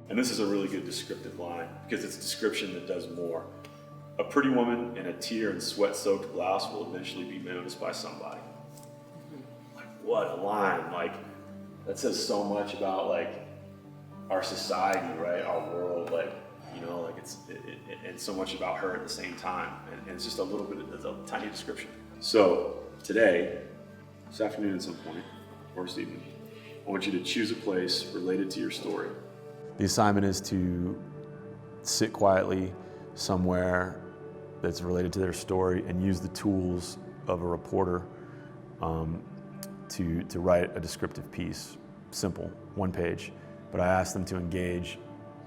And this is a really good descriptive line because it's description that does more. A pretty woman in a tear and sweat-soaked blouse will eventually be noticed by somebody. Like, what a line. Like, that says so much about like our society, right? Our world, like, you know, like and so much about her at the same time. And it's just a little bit, it's a tiny description. So today, this afternoon at some point, or this evening, I want you to choose a place related to your story. The assignment is to sit quietly somewhere that's related to their story and use the tools of a reporter to write a descriptive piece. Simple, one page. But I asked them to engage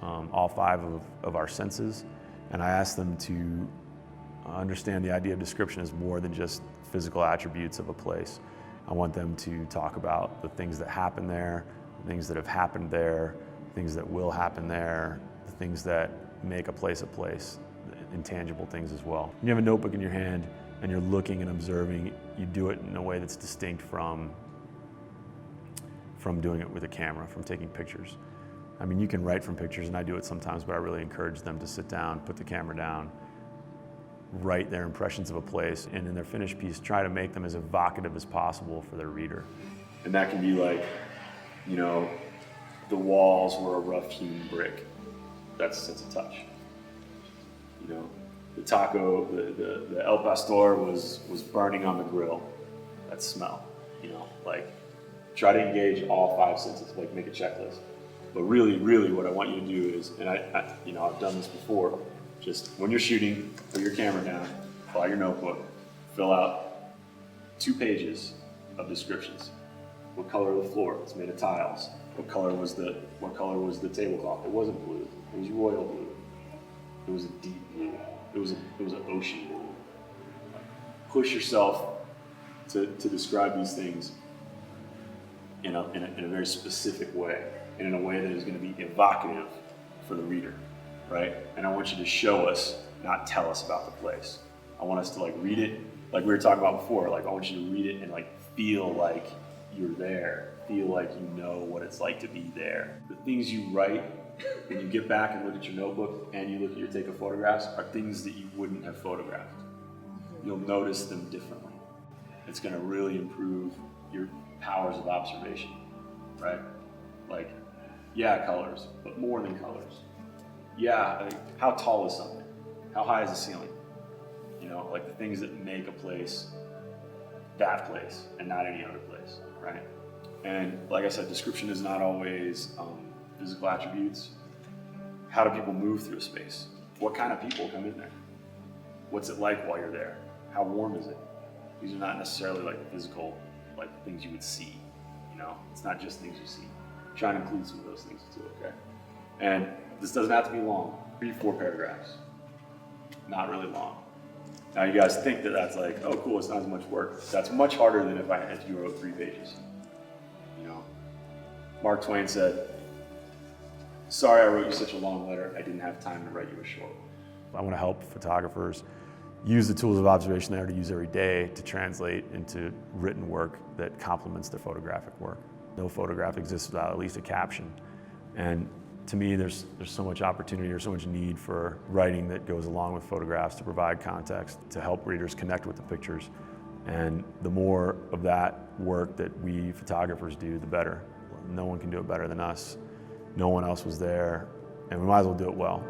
all 5 of our senses, and I asked them to understand the idea of description as more than just physical attributes of a place. I want them to talk about the things that happen there, the things that have happened there, things that will happen there, the things that make a place, intangible things as well. When you have a notebook in your hand and you're looking and observing, you do it in a way that's distinct from doing it with a camera, from taking pictures. I mean, you can write from pictures, and I do it sometimes, but I really encourage them to sit down, put the camera down, write their impressions of a place, and in their finished piece, try to make them as evocative as possible for their reader. And that can be like, you know, the walls were a rough hewn brick. That's a touch. You know, the taco, the El Pastor was burning on the grill. That's smell. You know, like, try to engage all 5 senses, like make a checklist. But really, really what I want you to do is, and I you know, I've done this before, just when you're shooting, put your camera down, pull out your notebook, fill out 2 pages of descriptions. What color of the floor? It's made of tiles. What color was the tablecloth? It wasn't blue. It was royal blue. It was a deep blue. It was an ocean blue. Push yourself to describe these things in a very specific way, and in a way that is going to be evocative for the reader, right? And I want you to show us, not tell us about the place. I want us to like read it, like we were talking about before. Like, I want you to read it and like feel like you're there, feel like you know what it's like to be there. The things you write when you get back and look at your notebook and you look at your take of photographs are things that you wouldn't have photographed. You'll notice them differently. It's going to really improve your powers of observation, right? Like, yeah, colors, but more than colors. Yeah, like, how tall is something? How high is the ceiling? You know, like the things that make a place that place and not any other place, right? And like I said, description is not always physical attributes. How do people move through a space? What kind of people come in there? What's it like while you're there? How warm is it? These are not necessarily like physical, like things you would see, you know? It's not just things you see. Try and include some of those things too, okay? And this doesn't have to be long, 3-4 paragraphs. Not really long. Now you guys think that that's like, oh cool, it's not as much work. That's much harder than if you wrote 3 pages. You know, Mark Twain said, sorry I wrote you such a long letter, I didn't have time to write you a short one. I want to help photographers use the tools of observation they already use every day to translate into written work that complements their photographic work. No photograph exists without at least a caption. And to me, there's so much opportunity or so much need for writing that goes along with photographs to provide context, to help readers connect with the pictures. And the more of that work that we photographers do, the better. No one can do it better than us. No one else was there, and we might as well do it well.